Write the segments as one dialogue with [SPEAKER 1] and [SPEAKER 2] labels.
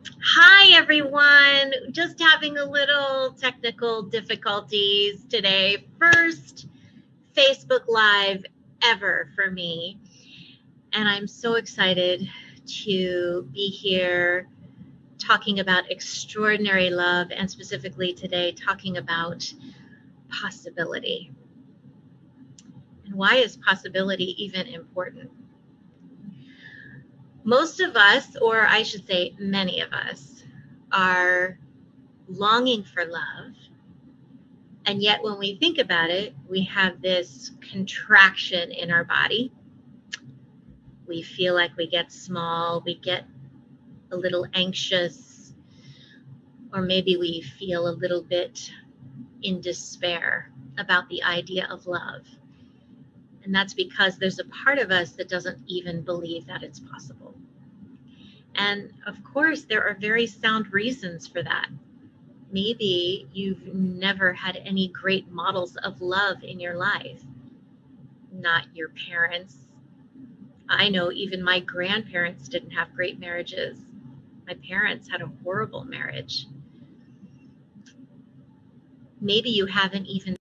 [SPEAKER 1] Hi, everyone. Just having a little technical difficulties today. First Facebook Live ever for me. And I'm so excited to be here talking about extraordinary love and specifically today talking about possibility. And why is possibility even important? Most of us, or I should say many of us, are longing for love. And yet, when we think about it, we have this contraction in our body. We feel like we get small, we get a little anxious, or maybe we feel a little bit in despair about the idea of love. And that's because there's a part of us that doesn't even believe that it's possible. And of course, there are very sound reasons for that. Maybe you've never had any great models of love in your life, not your parents. I know even my grandparents didn't have great marriages. My parents had a horrible marriage. Maybe you haven't even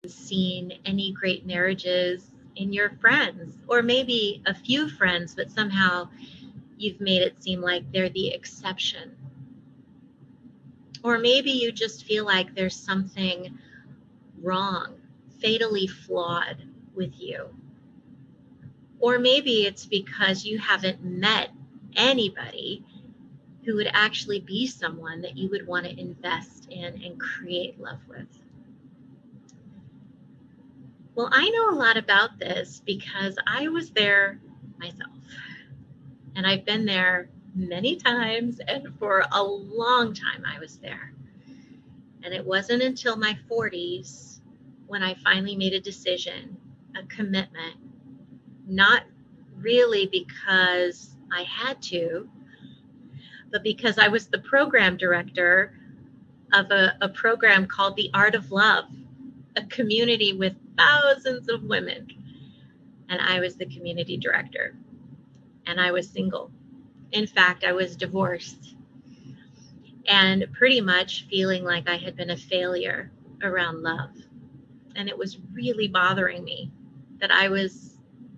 [SPEAKER 1] seen any great marriages in your friends, or maybe a few friends, but somehow you've made it seem like they're the exception. Or maybe you just feel like there's something wrong, fatally flawed with you. Or maybe it's because you haven't met anybody who would actually be someone that you would want to invest in and create love with. Well, I know a lot about this because I was there myself. And I've been there many times, and for a long time I was there. And it wasn't until my 40s when I finally made a decision, a commitment, not really because I had to, but because I was the program director of a program called The Art of Love, a community with thousands of women. And I was the community director. And I was single. In fact, I was divorced. And pretty much feeling like I had been a failure around love. And it was really bothering me that I was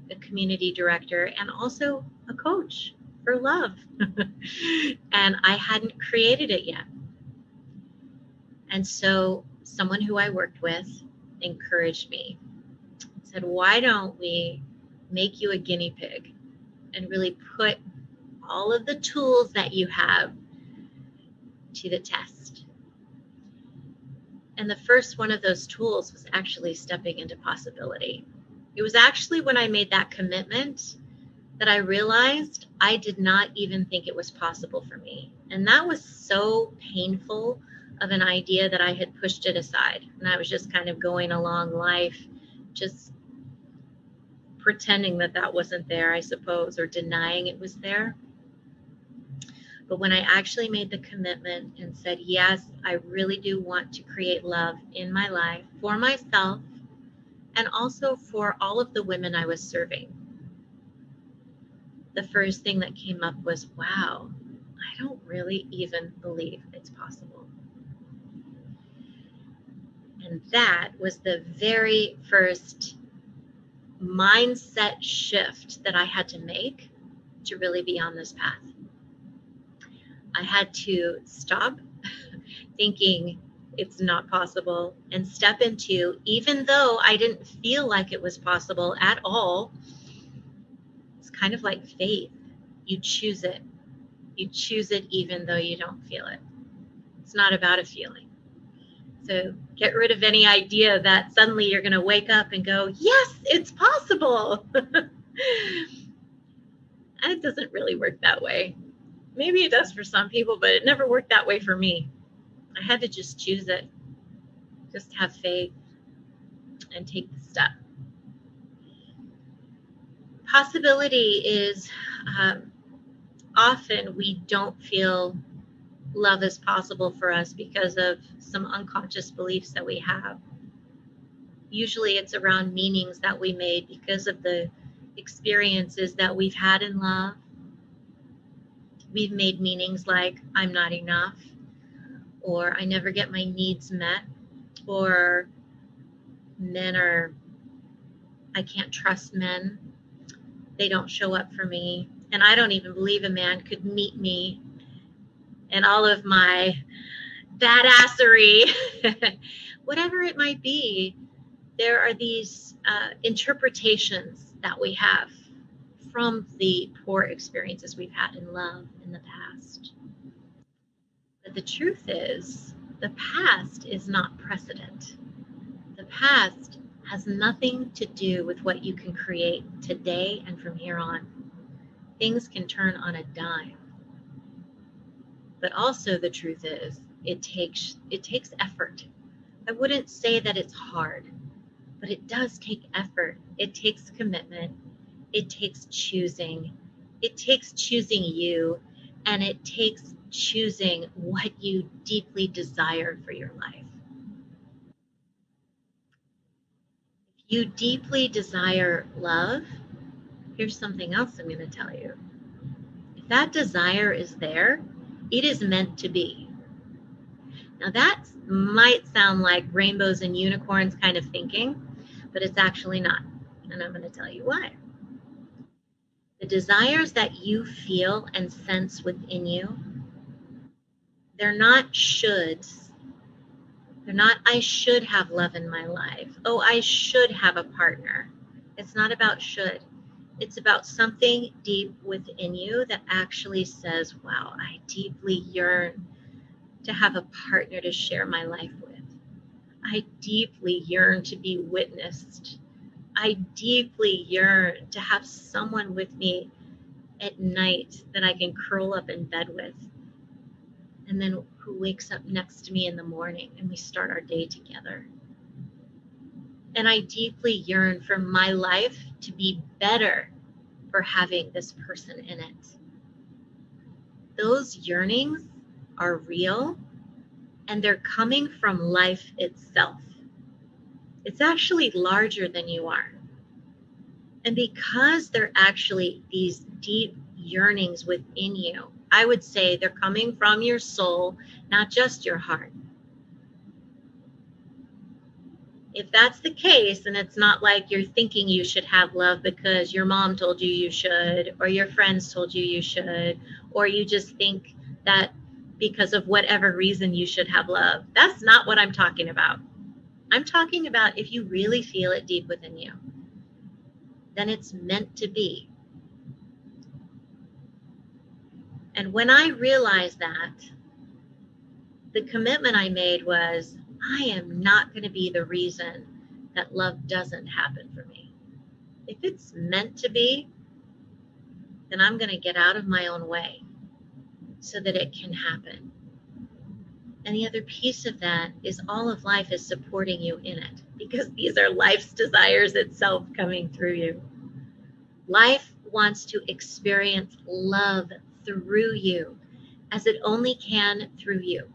[SPEAKER 1] a community director and also a coach for love. And I hadn't created it yet. And so someone who I worked with encouraged me, said, why don't we make you a guinea pig and really put all of the tools that you have to the test? And the first one of those tools was actually stepping into possibility. It was actually when I made that commitment that I realized I did not even think it was possible for me. And that was so painful of an idea that I had pushed it aside. And I was just kind of going along life, just pretending that that wasn't there, I suppose, or denying it was there. But when I actually made the commitment and said, yes, I really do want to create love in my life for myself and also for all of the women I was serving, the first thing that came up was, wow, I don't really even believe it's possible. And that was the very first mindset shift that I had to make to really be on this path. I had to stop thinking it's not possible and step into, even though I didn't feel like it was possible at all, it's kind of like faith. You choose it. You choose it even though you don't feel it. It's not about a feeling. So get rid of any idea that suddenly you're going to wake up and go, yes, it's possible. And it doesn't really work that way. Maybe it does for some people, but it never worked that way for me. I had to just choose it, just have faith and take the step. Possibility is often we don't feel love is possible for us because of some unconscious beliefs that we have. Usually it's around meanings that we made because of the experiences that we've had in love. we've made meanings like I'm not enough, or I never get my needs met, or I can't trust men. They don't show up for me. And I don't even believe a man could meet me and all of my badassery, whatever it might be. There are these interpretations that we have from the poor experiences we've had in love in the past. But the truth is, the past is not precedent. The past has nothing to do with what you can create today and from here on. Things can turn on a dime. But also the truth is, it takes effort. I wouldn't say that it's hard, but it does take effort. It takes commitment. It takes choosing. It takes choosing you, and it takes choosing what you deeply desire for your life. If you deeply desire love, here's something else I'm going to tell you. If that desire is there, it is meant to be. Now that might sound like rainbows and unicorns kind of thinking, but it's actually not. And I'm going to tell you why. The desires that you feel and sense within you, they're not shoulds. They're not, I should have love in my life. Oh, I should have a partner. It's not about should. It's about something deep within you that actually says, wow, I deeply yearn to have a partner to share my life with. I deeply yearn to be witnessed. I deeply yearn to have someone with me at night that I can curl up in bed with, and then who wakes up next to me in the morning and we start our day together. And I deeply yearn for my life to be better for having this person in it. Those yearnings are real, and they're coming from life itself. It's actually larger than you are. And because they're actually these deep yearnings within you, I would say they're coming from your soul, not just your heart. If that's the case, and it's not like you're thinking you should have love because your mom told you you should, or your friends told you you should, or you just think that because of whatever reason you should have love, that's not what I'm talking about. I'm talking about if you really feel it deep within you, then it's meant to be. And when I realized that, the commitment I made was, I am not going to be the reason that love doesn't happen for me. If it's meant to be, then I'm going to get out of my own way so that it can happen. And the other piece of that is all of life is supporting you in it, because these are life's desires itself coming through you. Life wants to experience love through you as it only can through you.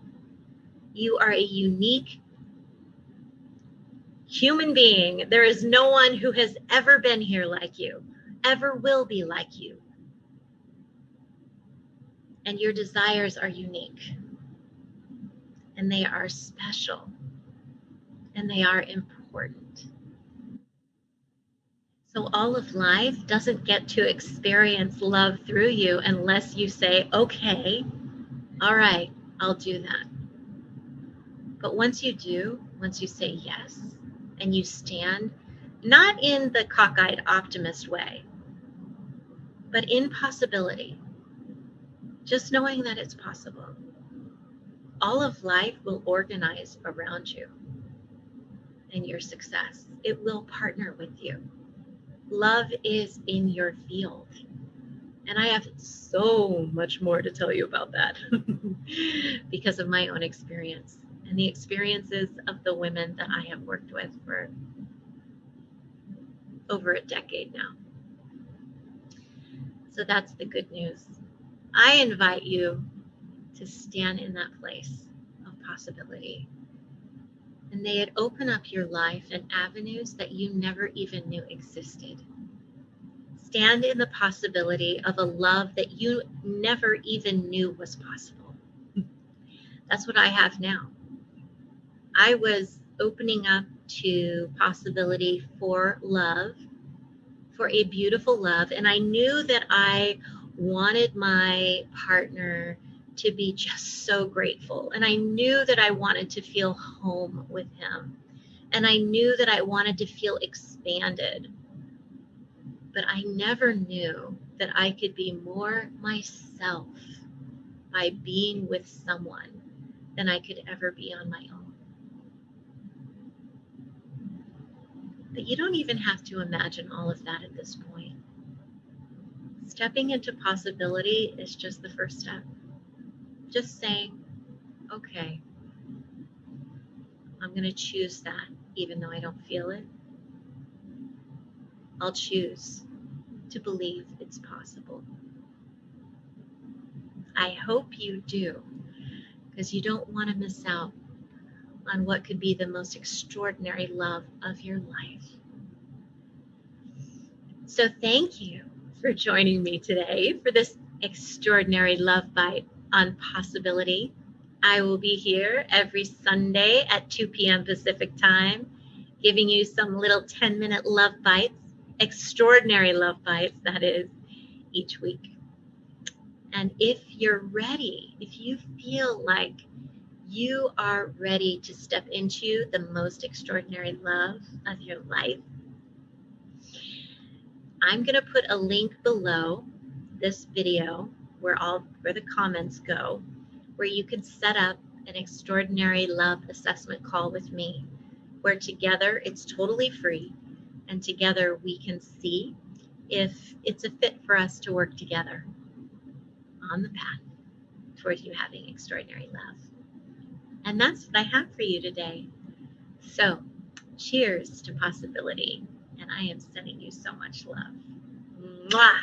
[SPEAKER 1] You are a unique human being. There is no one who has ever been here like you, ever will be like you. And your desires are unique. And they are special. And they are important. So all of life doesn't get to experience love through you unless you say, okay, all right, I'll do that. But once you do, once you say yes, and you stand, not in the cockeyed optimist way, but in possibility, just knowing that it's possible, all of life will organize around you and your success. It will partner with you. Love is in your field. And I have so much more to tell you about that because of my own experience and the experiences of the women that I have worked with for over a decade now. So that's the good news. I invite you to stand in that place of possibility. And may it open up your life and avenues that you never even knew existed. Stand in the possibility of a love that you never even knew was possible. That's what I have now. I was opening up to possibility for love, for a beautiful love, and I knew that I wanted my partner to be just so grateful, and I knew that I wanted to feel home with him, and I knew that I wanted to feel expanded, but I never knew that I could be more myself by being with someone than I could ever be on my own. But you don't even have to imagine all of that at this point. Stepping into possibility is just the first step. Just saying, okay, I'm going to choose that even though I don't feel it. I'll choose to believe it's possible. I hope you do, because you don't want to miss out on what could be the most extraordinary love of your life. So thank you for joining me today for this extraordinary love bite on possibility. I will be here every Sunday at 2 p.m. Pacific time, giving you some little 10-minute love bites, extraordinary love bites, that is, each week. And if you're ready, if you feel like you are ready to step into the most extraordinary love of your life, I'm going to put a link below this video where the comments go, where you can set up an extraordinary love assessment call with me, where together it's totally free, and together we can see if it's a fit for us to work together on the path towards you having extraordinary love. And that's what I have for you today. So, cheers to possibility, and I am sending you so much love. Mwah!